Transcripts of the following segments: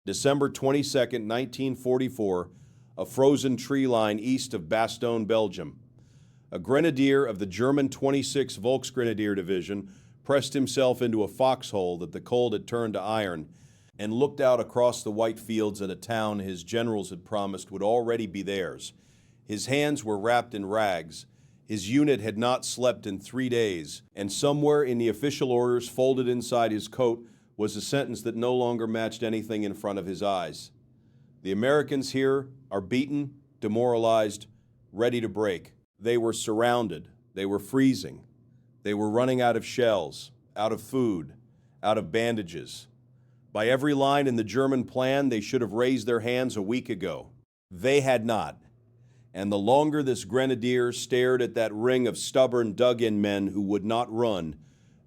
December 22, 1944, a frozen tree line east of Bastogne, Belgium. A grenadier of the German 26th Volksgrenadier Division pressed himself into a foxhole that the cold had turned to iron and looked out across the white fields at a town his generals had promised would already be theirs. His hands were wrapped in rags. His unit had not slept in 3 days, and somewhere in the official orders folded inside his coat was a sentence that no longer matched anything in front of his eyes. The Americans here are beaten, demoralized, ready to break. They were surrounded. They were freezing. They were running out of shells, out of food, out of bandages. By every line in the German plan, they should have raised their hands a week ago. They had not. And the longer this grenadier stared at that ring of stubborn, dug-in men who would not run,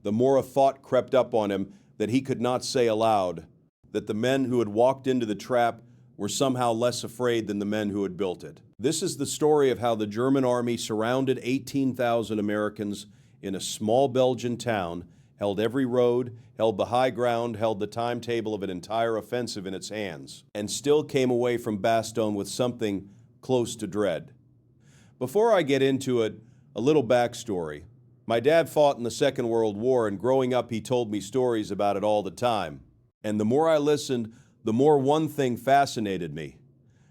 the more a thought crept up on him that he could not say aloud, that the men who had walked into the trap were somehow less afraid than the men who had built it. This is the story of how the German army surrounded 18,000 Americans in a small Belgian town, held every road, held the high ground, held the timetable of an entire offensive in its hands, and still came away from Bastogne with something close to dread. Before I get into it, a little backstory. My dad fought in the Second World War, and growing up he told me stories about it all the time. And the more I listened, the more one thing fascinated me.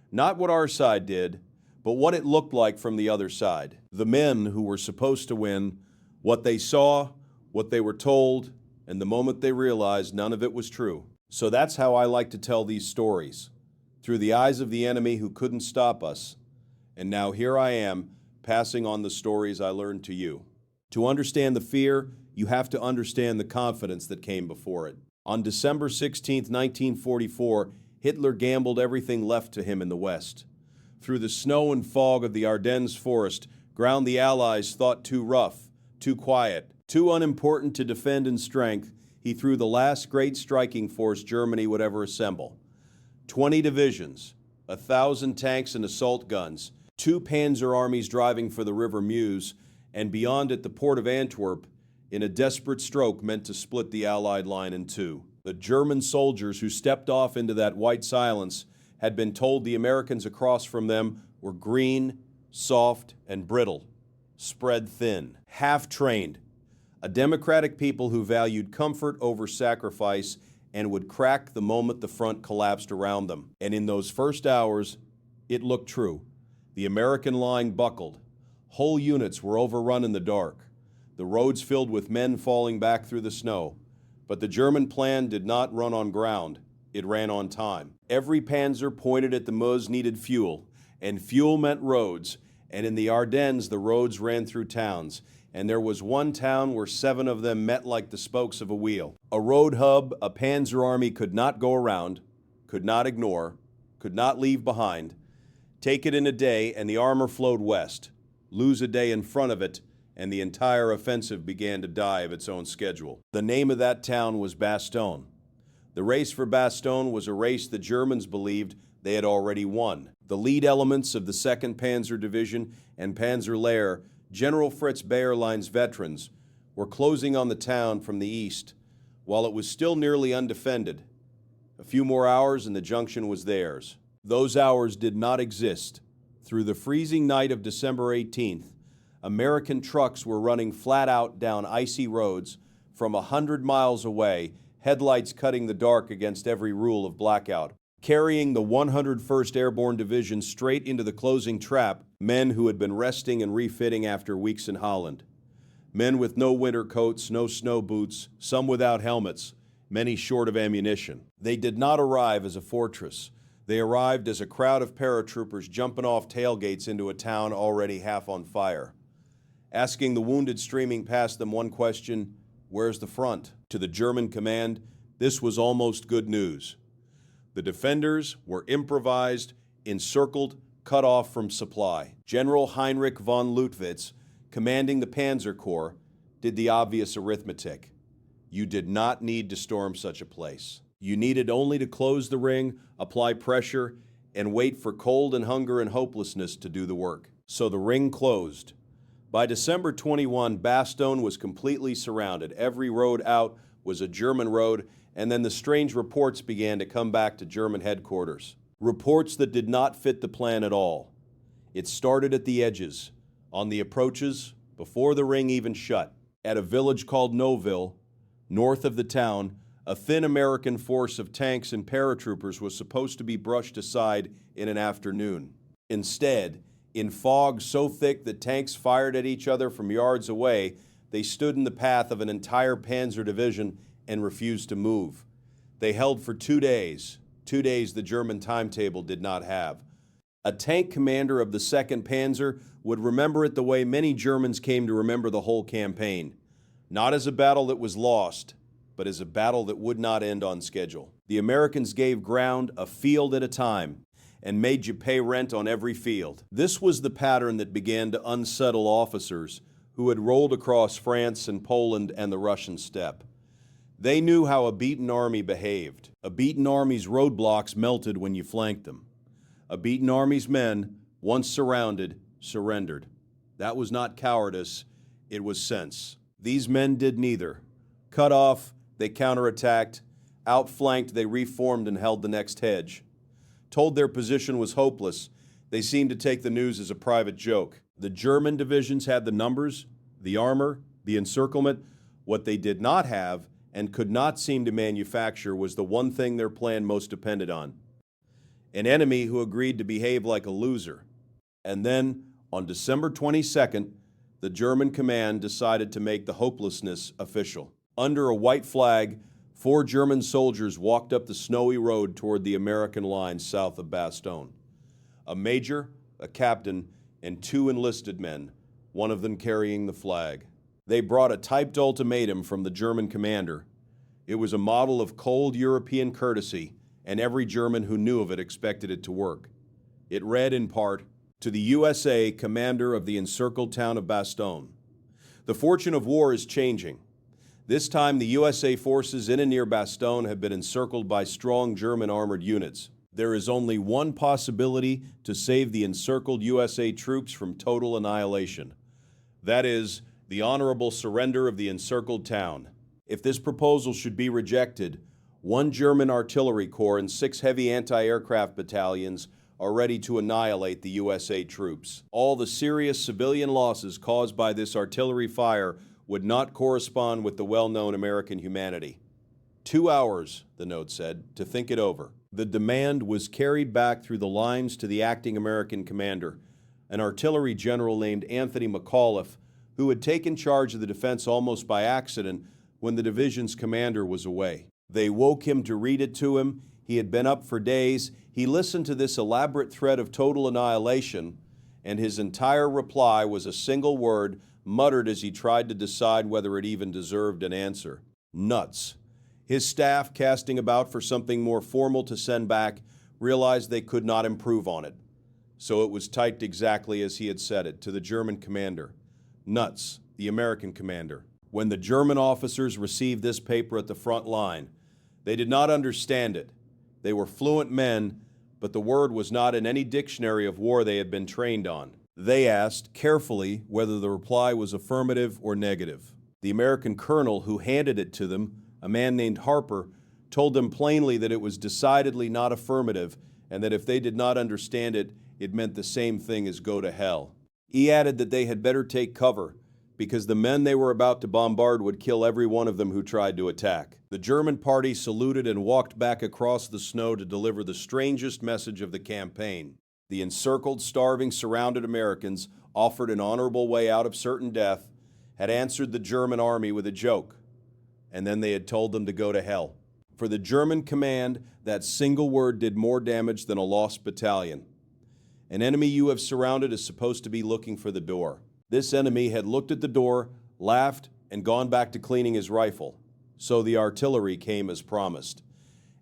Not what our side did, but what it looked like from the other side. The men who were supposed to win, what they saw, what they were told, and the moment they realized none of it was true. So that's how I like to tell these stories, through the eyes of the enemy who couldn't stop us. And now here I am, passing on the stories I learned to you. To understand the fear, you have to understand the confidence that came before it. On December 16, 1944, Hitler gambled everything left to him in the West. Through the snow and fog of the Ardennes forest, ground the Allies thought too rough, too quiet, too unimportant to defend in strength, he threw the last great striking force Germany would ever assemble. 20 divisions, 1,000 tanks and assault guns, 2 panzer armies driving for the River Meuse, and beyond it the port of Antwerp, in a desperate stroke meant to split the Allied line in two. The German soldiers who stepped off into that white silence had been told the Americans across from them were green, soft, and brittle, spread thin, half-trained, a democratic people who valued comfort over sacrifice and would crack the moment the front collapsed around them. And in those first hours, it looked true. The American line buckled. Whole units were overrun in the dark, the roads filled with men falling back through the snow. But the German plan did not run on ground. It ran on time. Every panzer pointed at the Meuse needed fuel, and fuel meant roads, and in the Ardennes the roads ran through towns, and there was one town where 7 of them met like the spokes of a wheel. A road hub a panzer army could not go around, could not ignore, could not leave behind. Take it in a day and the armor flowed west. Lose a day in front of it, and the entire offensive began to die of its own schedule. The name of that town was Bastogne. The race for Bastogne was a race the Germans believed they had already won. The lead elements of the 2nd Panzer Division and Panzerlehr, General Fritz Bayerlein's veterans, were closing on the town from the east, while it was still nearly undefended. A few more hours and the junction was theirs. Those hours did not exist. Through the freezing night of December 18th, American trucks were running flat out down icy roads from 100 miles away, headlights cutting the dark against every rule of blackout. Carrying the 101st Airborne Division straight into the closing trap, men who had been resting and refitting after weeks in Holland. Men with no winter coats, no snow boots, some without helmets, many short of ammunition. They did not arrive as a fortress. They arrived as a crowd of paratroopers jumping off tailgates into a town already half on fire. Asking the wounded streaming past them one question, "Where's the front?" To the German command, this was almost good news. The defenders were improvised, encircled, cut off from supply. General Heinrich von Luttwitz, commanding the Panzer Corps, did the obvious arithmetic. You did not need to storm such a place. You needed only to close the ring, apply pressure, and wait for cold and hunger and hopelessness to do the work. So the ring closed. By December 21, Bastogne was completely surrounded. Every road out was a German road, and then the strange reports began to come back to German headquarters. Reports that did not fit the plan at all. It started at the edges, on the approaches, before the ring even shut. At a village called Noville, north of the town, a thin American force of tanks and paratroopers was supposed to be brushed aside in an afternoon. Instead, in fog so thick that tanks fired at each other from yards away, they stood in the path of an entire panzer division and refused to move. They held for 2 days, 2 days the German timetable did not have. A tank commander of the 2nd Panzer would remember it the way many Germans came to remember the whole campaign. Not as a battle that was lost, but as a battle that would not end on schedule. The Americans gave ground a field at a time and made you pay rent on every field. This was the pattern that began to unsettle officers who had rolled across France and Poland and the Russian steppe. They knew how a beaten army behaved. A beaten army's roadblocks melted when you flanked them. A beaten army's men, once surrounded, surrendered. That was not cowardice, it was sense. These men did neither. Cut off, they counterattacked. Outflanked, they reformed and held the next hedge. Told their position was hopeless, they seemed to take the news as a private joke. The German divisions had the numbers, the armor, the encirclement. What they did not have and could not seem to manufacture was the one thing their plan most depended on: an enemy who agreed to behave like a loser. And then, on December 22nd, the German command decided to make the hopelessness official. Under a white flag, 4 German soldiers walked up the snowy road toward the American lines south of Bastogne. A major, a captain, and 2 enlisted men, one of them carrying the flag. They brought a typed ultimatum from the German commander. It was a model of cold European courtesy, and every German who knew of it expected it to work. It read in part, "To the USA, commander of the encircled town of Bastogne. The fortune of war is changing. This time the USA forces in and near Bastogne have been encircled by strong German armored units. There is only one possibility to save the encircled USA troops from total annihilation. That is, the honorable surrender of the encircled town. If this proposal should be rejected, 1 German artillery corps and 6 heavy anti-aircraft battalions are ready to annihilate the USA troops. All the serious civilian losses caused by this artillery fire would not correspond with the well-known American humanity. 2 hours, the note said, to think it over." The demand was carried back through the lines to the acting American commander, an artillery general named Anthony McAuliffe, who had taken charge of the defense almost by accident when the division's commander was away. They woke him to read it to him. He had been up for days. He listened to this elaborate threat of total annihilation, and his entire reply was a single word muttered as he tried to decide whether it even deserved an answer: nuts. His staff, casting about for something more formal to send back, realized they could not improve on it. So it was typed exactly as he had said it, to the German commander. Nuts, the American commander. When the German officers received this paper at the front line, they did not understand it. They were fluent men, but the word was not in any dictionary of war they had been trained on. They asked carefully whether the reply was affirmative or negative. The American colonel who handed it to them, a man named Harper, told them plainly that it was decidedly not affirmative and that if they did not understand it, it meant the same thing as go to hell. He added that they had better take cover because the men they were about to bombard would kill every one of them who tried to attack. The German party saluted and walked back across the snow to deliver the strangest message of the campaign. The encircled, starving, surrounded Americans, offered an honorable way out of certain death, had answered the German army with a joke, and then they had told them to go to hell. For the German command, that single word did more damage than a lost battalion. An enemy you have surrounded is supposed to be looking for the door. This enemy had looked at the door, laughed, and gone back to cleaning his rifle. So the artillery came as promised.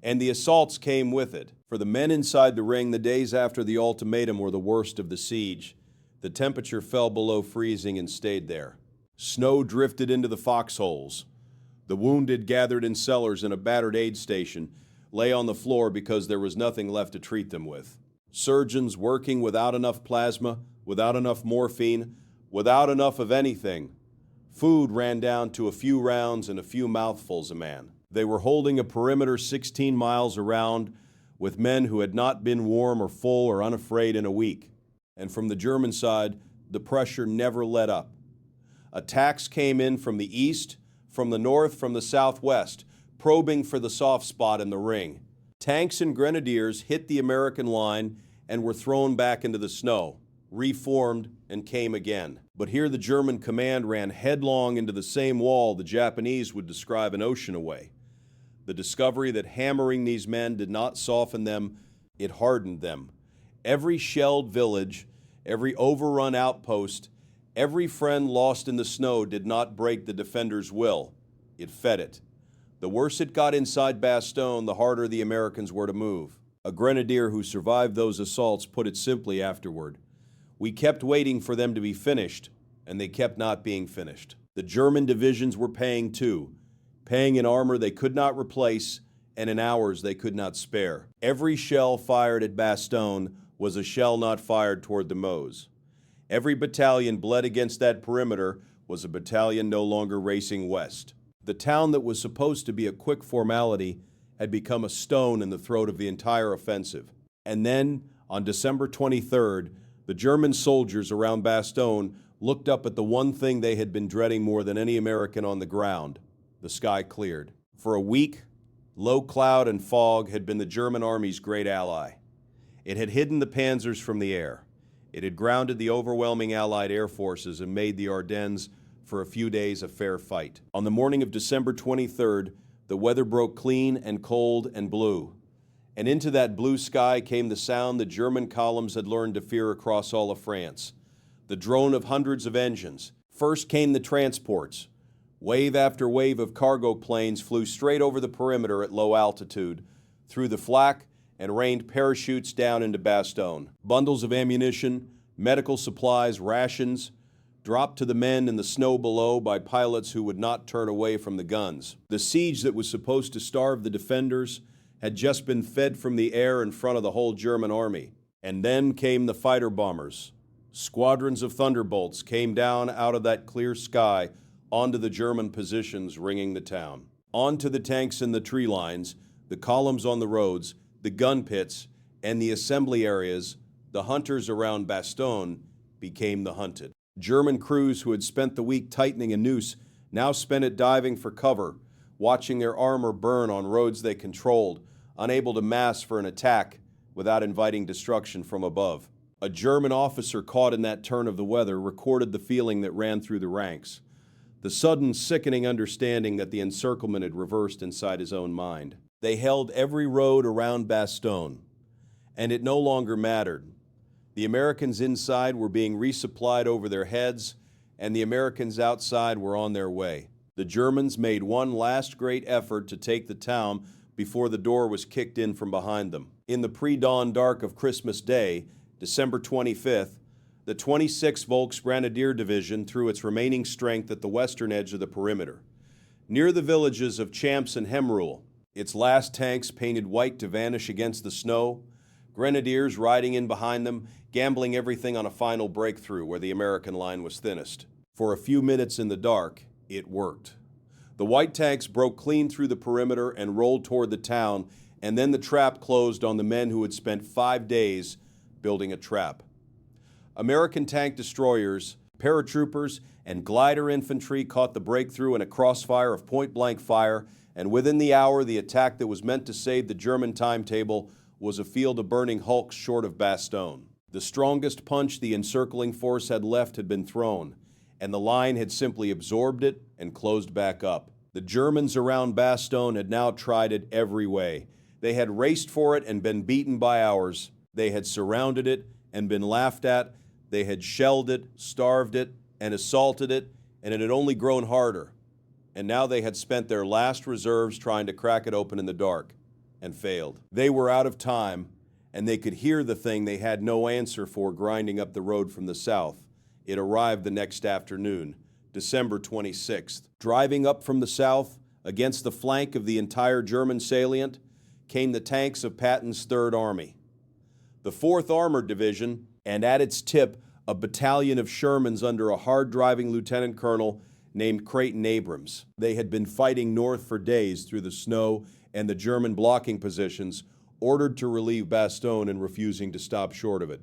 And the assaults came with it. For the men inside the ring, the days after the ultimatum were the worst of the siege. The temperature fell below freezing and stayed there. Snow drifted into the foxholes. The wounded gathered in cellars in a battered aid station lay on the floor because there was nothing left to treat them with. Surgeons working without enough plasma, without enough morphine, without enough of anything. Food ran down to a few rounds and a few mouthfuls a man. They were holding a perimeter 16 miles around with men who had not been warm or full or unafraid in a week. And from the German side, the pressure never let up. Attacks came in from the east, from the north, from the southwest, probing for the soft spot in the ring. Tanks and grenadiers hit the American line and were thrown back into the snow, reformed, and came again. But here the German command ran headlong into the same wall the Japanese would describe an ocean away. The discovery that hammering these men did not soften them, it hardened them. Every shelled village, every overrun outpost, every friend lost in the snow did not break the defenders' will. It fed it. The worse it got inside Bastogne, the harder the Americans were to move. A grenadier who survived those assaults put it simply afterward. We kept waiting for them to be finished, and they kept not being finished. The German divisions were paying too, paying in armor they could not replace and in hours they could not spare. Every shell fired at Bastogne was a shell not fired toward the Meuse. Every battalion bled against that perimeter was a battalion no longer racing west. The town that was supposed to be a quick formality had become a stone in the throat of the entire offensive. And then, on December 23rd, the German soldiers around Bastogne looked up at the one thing they had been dreading more than any American on the ground. The sky cleared. For a week, low cloud and fog had been the German army's great ally. It had hidden the panzers from the air. It had grounded the overwhelming Allied air forces and made the Ardennes for a few days a fair fight. On the morning of December 23rd, the weather broke clean and cold and blue. And into that blue sky came the sound the German columns had learned to fear across all of France. The drone of hundreds of engines. First came the transports. Wave after wave of cargo planes flew straight over the perimeter at low altitude, through the flak, and rained parachutes down into Bastogne. Bundles of ammunition, medical supplies, rations, dropped to the men in the snow below by pilots who would not turn away from the guns. The siege that was supposed to starve the defenders had just been fed from the air in front of the whole German army. And then came the fighter bombers. Squadrons of thunderbolts came down out of that clear sky onto the German positions ringing the town. Onto the tanks in the tree lines, the columns on the roads, the gun pits, and the assembly areas, the hunters around Bastogne became the hunted. German crews who had spent the week tightening a noose now spent it diving for cover, watching their armor burn on roads they controlled, unable to mass for an attack without inviting destruction from above. A German officer caught in that turn of the weather recorded the feeling that ran through the ranks, the sudden sickening understanding that the encirclement had reversed inside his own mind. They held every road around Bastogne, and it no longer mattered. The Americans inside were being resupplied over their heads, and the Americans outside were on their way. The Germans made one last great effort to take the town before the door was kicked in from behind them. In the pre-dawn dark of Christmas Day, December 25th, the 26th Volksgrenadier Division threw its remaining strength at the western edge of the perimeter, near the villages of Champs and Hemrul, its last tanks painted white to vanish against the snow, grenadiers riding in behind them, gambling everything on a final breakthrough where the American line was thinnest. For a few minutes in the dark, it worked. The white tanks broke clean through the perimeter and rolled toward the town, and then the trap closed on the men who had spent 5 days building a trap. American tank destroyers, paratroopers, and glider infantry caught the breakthrough in a crossfire of point-blank fire, and within the hour, the attack that was meant to save the German timetable was a field of burning hulks short of Bastogne. The strongest punch the encircling force had left had been thrown, and the line had simply absorbed it and closed back up. The Germans around Bastogne had now tried it every way. They had raced for it and been beaten by ours. They had surrounded it and been laughed at. They had shelled it, starved it, and assaulted it, and it had only grown harder. And now they had spent their last reserves trying to crack it open in the dark, and failed. They were out of time, and they could hear the thing they had no answer for grinding up the road from the south. It arrived the next afternoon, December 26th. Driving up from the south, against the flank of the entire German salient, came the tanks of Patton's Third Army. The 4th Armored Division, and at its tip, a battalion of Shermans under a hard-driving lieutenant colonel named Creighton Abrams. They had been fighting north for days through the snow and the German blocking positions, ordered to relieve Bastogne and refusing to stop short of it.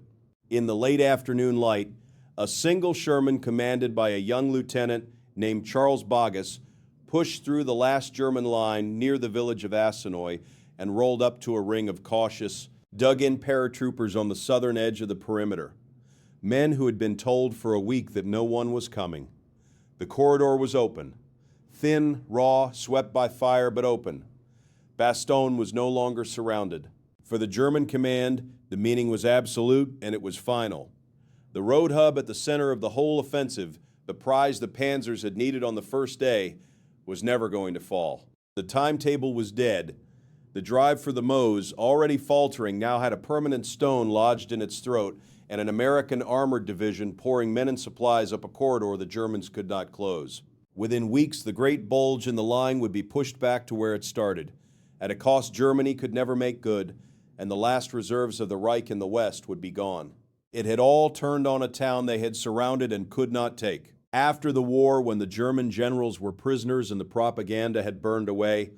In the late afternoon light, a single Sherman commanded by a young lieutenant named Charles Boggess pushed through the last German line near the village of Assenoy and rolled up to a ring of cautious, dug-in paratroopers on the southern edge of the perimeter, men who had been told for a week that no one was coming. The corridor was open, thin, raw, swept by fire, but open. Bastogne was no longer surrounded. For the German command, the meaning was absolute and it was final. The road hub at the center of the whole offensive, the prize the Panzers had needed on the first day, was never going to fall. The timetable was dead. The drive for the Meuse, already faltering, now had a permanent stone lodged in its throat and an American armored division pouring men and supplies up a corridor the Germans could not close. Within weeks, the great bulge in the line would be pushed back to where it started, at a cost Germany could never make good, and the last reserves of the Reich in the West would be gone. It had all turned on a town they had surrounded and could not take. After the war, when the German generals were prisoners and the propaganda had burned away,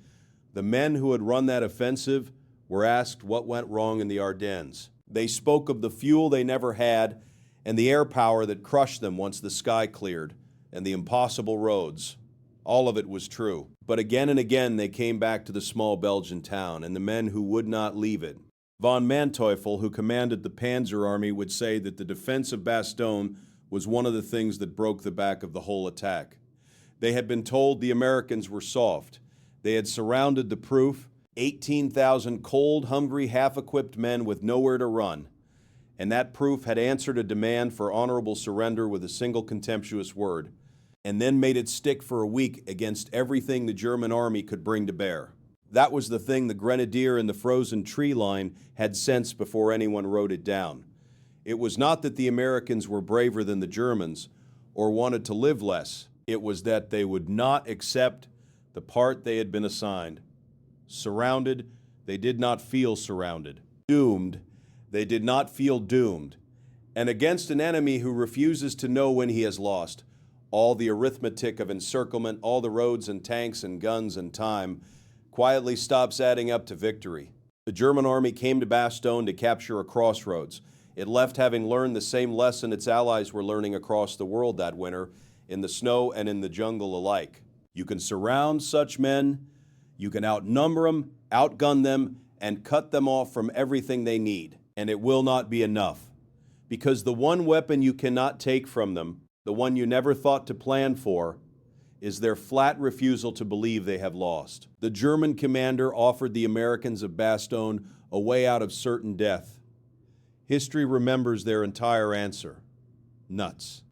the men who had run that offensive were asked what went wrong in the Ardennes. They spoke of the fuel they never had and the air power that crushed them once the sky cleared, and the impossible roads. All of it was true. But again and again they came back to the small Belgian town and the men who would not leave it. Von Manteuffel, who commanded the Panzer Army, would say that the defense of Bastogne was one of the things that broke the back of the whole attack. They had been told the Americans were soft. They had surrounded the proof, 18,000 cold, hungry, half-equipped men with nowhere to run. And that proof had answered a demand for honorable surrender with a single contemptuous word, and then made it stick for a week against everything the German army could bring to bear. That was the thing the grenadier in the frozen tree line had sensed before anyone wrote it down. It was not that the Americans were braver than the Germans or wanted to live less. It was that they would not accept the part they had been assigned. Surrounded, they did not feel surrounded. Doomed, they did not feel doomed. And against an enemy who refuses to know when he has lost, all the arithmetic of encirclement, all the roads and tanks and guns and time, quietly stops adding up to victory. The German army came to Bastogne to capture a crossroads. It left having learned the same lesson its allies were learning across the world that winter, in the snow and in the jungle alike. You can surround such men, you can outnumber them, outgun them, and cut them off from everything they need, and it will not be enough. Because the one weapon you cannot take from them, the one you never thought to plan for, is their flat refusal to believe they have lost. The German commander offered the Americans of Bastogne a way out of certain death. History remembers their entire answer: nuts.